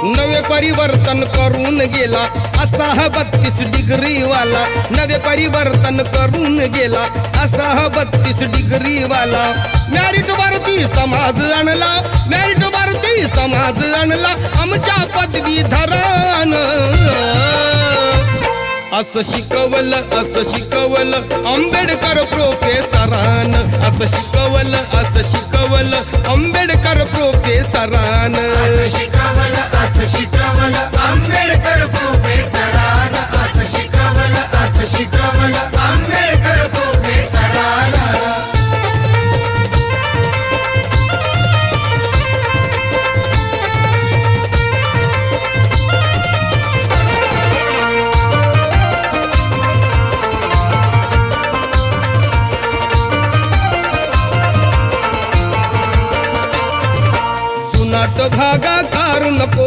नवे परिवर्तन करून गेला असा हा 32 डिग्री वाला, नवे परिवर्तन करून गेला असा हा 32 डिग्री वाला। मॅरिट वरती समाज आणला, मॅरिट वरती समाज आणला आमच्या पदवीधरान। असं शिकवलं आंबेडकर प्रोफेसरान, असं शिकवलं आंबेडकर प्रोफेसरान। असं शिकवलं आंबेडकर प्रोफेसरान, असं शिकवलं आंबेडकर प्रोफेसरान। जुनाट भागाकार नको